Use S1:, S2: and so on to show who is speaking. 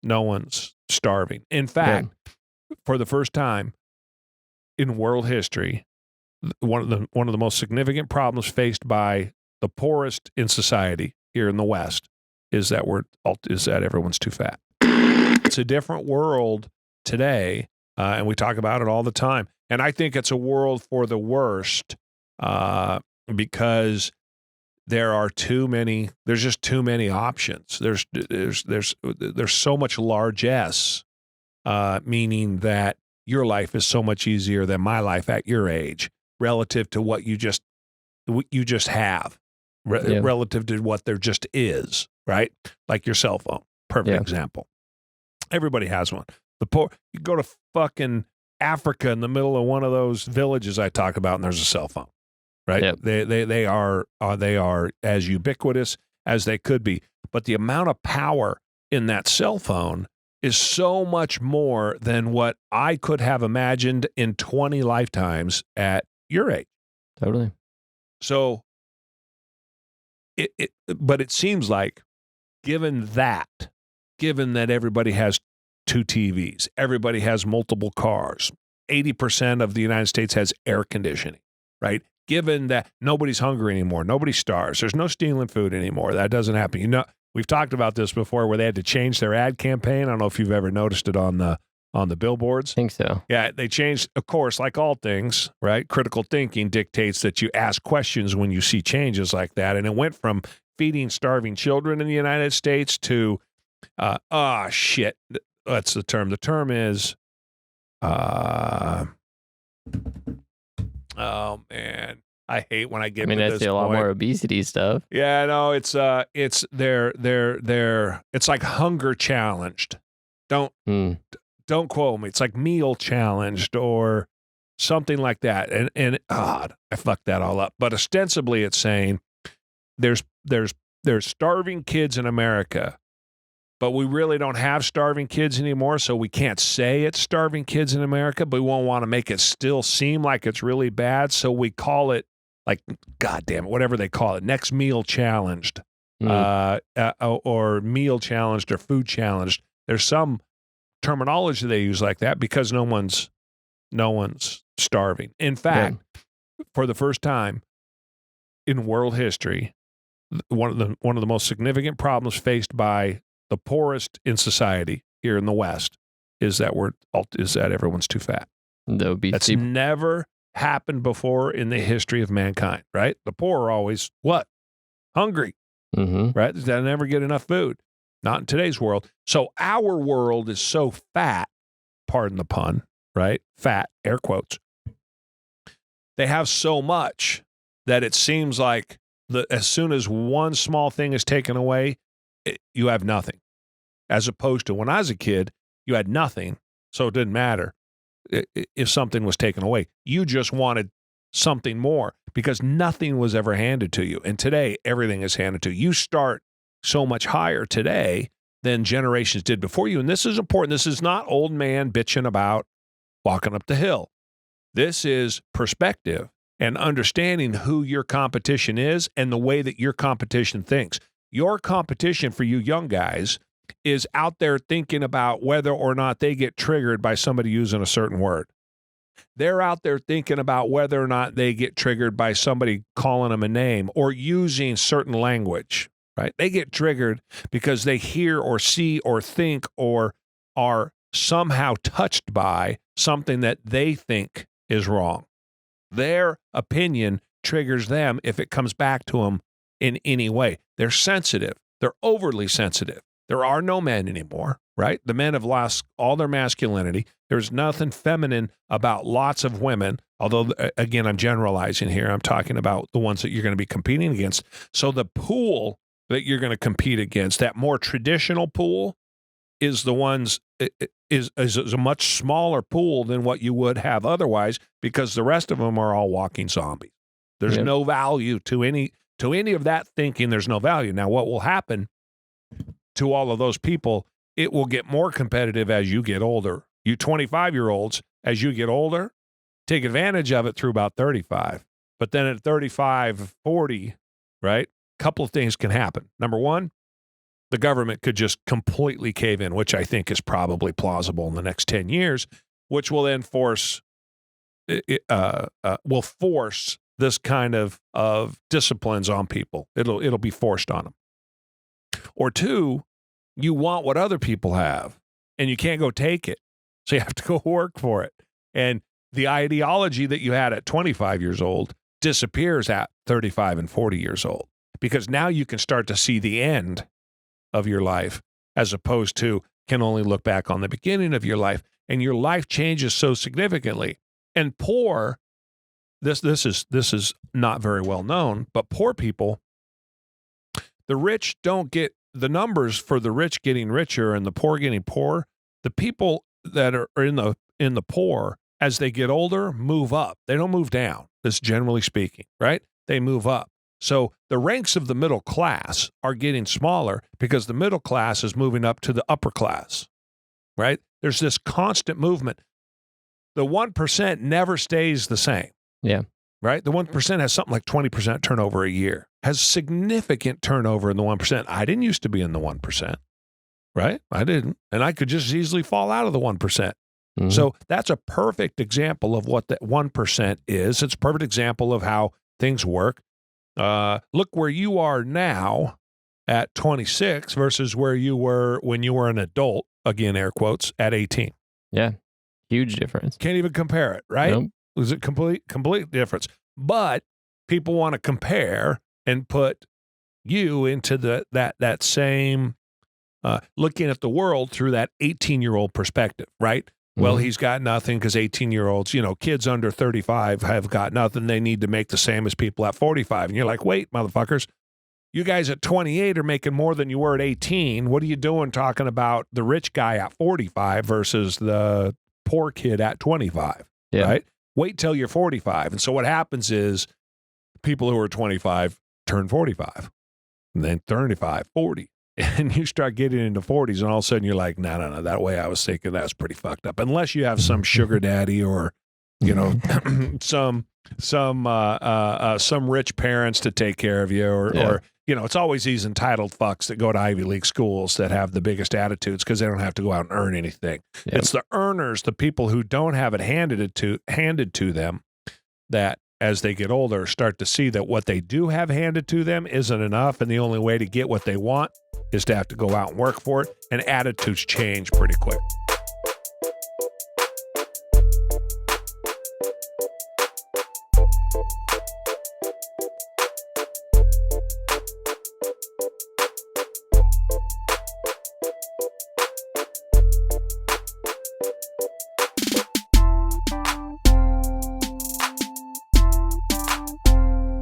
S1: no one's starving. In fact, for the first time in world history, one of the most significant problems faced by the poorest in society here in the West is that everyone's too fat. It's a different world today, and we talk about it all the time. And I think it's a world for the worst because there's just too many options. There's so much largesse, meaning that your life is so much easier than my life at your age relative to what you just have, relative to what there just is, right? Like your cell phone, perfect example. Everybody has one. You go to fucking Africa in the middle of one of those villages I talk about, and there's a cell phone, right? Yep. They are as ubiquitous as they could be, but the amount of power in that cell phone is so much more than what I could have imagined in 20 lifetimes at your age.
S2: Totally.
S1: So, but it seems like, given that everybody has 2 TVs, everybody has multiple cars, 80% of the United States has air conditioning, right? Given that nobody's hungry anymore, nobody starves, there's no stealing food anymore. That doesn't happen. You know, we've talked about this before, where they had to change their ad campaign. I don't know if you've ever noticed it on the billboards.
S2: I think so.
S1: Yeah, they changed, of course, like all things, right? Critical thinking dictates that you ask questions when you see changes like that. And it went from feeding starving children in the United States to, shit, that's the term. The term is, oh man, I hate when I get to this
S2: I see a lot more obesity stuff.
S1: Yeah, no, it's like hunger challenged. Don't quote me. It's like meal challenged or something like that. And I fucked that all up. But ostensibly it's saying there's starving kids in America, but we really don't have starving kids anymore, so we can't say it's starving kids in America, but we won't want to make it still seem like it's really bad, so we call it, like, God damn it, whatever they call it, next meal challenged, or meal challenged or food challenged. There's some terminology they use like that because no one's starving. In fact, for the first time in world history, one of the most significant problems faced by the poorest in society here in the West is that everyone's too fat. That's never happened before in the history of mankind, right? The poor are always what? Hungry, right? They never get enough food. Not in today's world. So our world is so fat, pardon the pun, right? Fat, air quotes. They have so much that it seems like as soon as one small thing is taken away, you have nothing. As opposed to when I was a kid, you had nothing, so it didn't matter if something was taken away. You just wanted something more because nothing was ever handed to you. And today, everything is handed to you. You start so much higher today than generations did before you. And this is important. This is not old man bitching about walking up the hill. This is perspective and understanding who your competition is and the way that your competition thinks. Your competition for you young guys is out there thinking about whether or not they get triggered by somebody using a certain word. They're out there thinking about whether or not they get triggered by somebody calling them a name or using certain language, right? They get triggered because they hear or see or think or are somehow touched by something that they think is wrong. Their opinion triggers them if it comes back to them in any way. They're sensitive. They're overly sensitive. There are no men anymore, right? The men have lost all their masculinity. There's nothing feminine about lots of women, although, again, I'm generalizing here. I'm talking about the ones that you're going to be competing against. So the pool that you're going to compete against, that more traditional pool, is the ones is a much smaller pool than what you would have otherwise because the rest of them are all walking zombies. There's no value to any of that thinking. There's no value. Now, what will happen to all of those people, it will get more competitive as you get older. You 25-year-olds, as you get older, take advantage of it through about 35. But then at 35, 40, right, a couple of things can happen. Number one, the government could just completely cave in, which I think is probably plausible in the next 10 years, which will then force this kind of disciplines on people. It'll be forced on them. Or two, you want what other people have, and you can't go take it. So you have to go work for it. And the ideology that you had at 25 years old disappears at 35 and 40 years old, because now you can start to see the end of your life as opposed to can only look back on the beginning of your life, and your life changes so significantly. And poor, this is not very well known, but poor people, the rich don't get the numbers for the rich getting richer and the poor getting poorer. The people that are in the poor, as they get older, move up. They don't move down. This generally speaking, right? They move up. So the ranks of the middle class are getting smaller because the middle class is moving up to the upper class, right? There's this constant movement. The 1% never stays the same.
S2: Yeah.
S1: Right? The 1% has something like 20% turnover a year, has significant turnover in the 1%. I didn't used to be in the 1%, right? I didn't. And I could just easily fall out of the 1%. Mm-hmm. So that's a perfect example of what that 1% is. It's a perfect example of how things work. Look where you are now at 26 versus where you were when you were an adult, again, air quotes, at 18.
S2: Yeah. Huge difference.
S1: Can't even compare it, right?
S2: Nope.
S1: It was a complete difference. But people want to compare and put you into that same looking at the world through that 18-year-old perspective, right? Mm-hmm. Well, he's got nothing because 18-year-olds, kids under 35 have got nothing. They need to make the same as people at 45. And you're like, wait, motherfuckers, you guys at 28 are making more than you were at 18. What are you doing talking about the rich guy at 45 versus the poor kid at 25, right? Wait till you're 45. And so what happens is people who are 25 turn 45, and then 35, 40. And you start getting into 40s, and all of a sudden you're like, no, that way I was thinking that's pretty fucked up. Unless you have some sugar daddy or, some rich parents to take care of you or it's always these entitled fucks that go to Ivy League schools that have the biggest attitudes because they don't have to go out and earn anything. Yep. It's the earners, the people who don't have it handed to them, that as they get older start to see that what they do have handed to them isn't enough, and the only way to get what they want is to have to go out and work for it, and attitudes change pretty quick.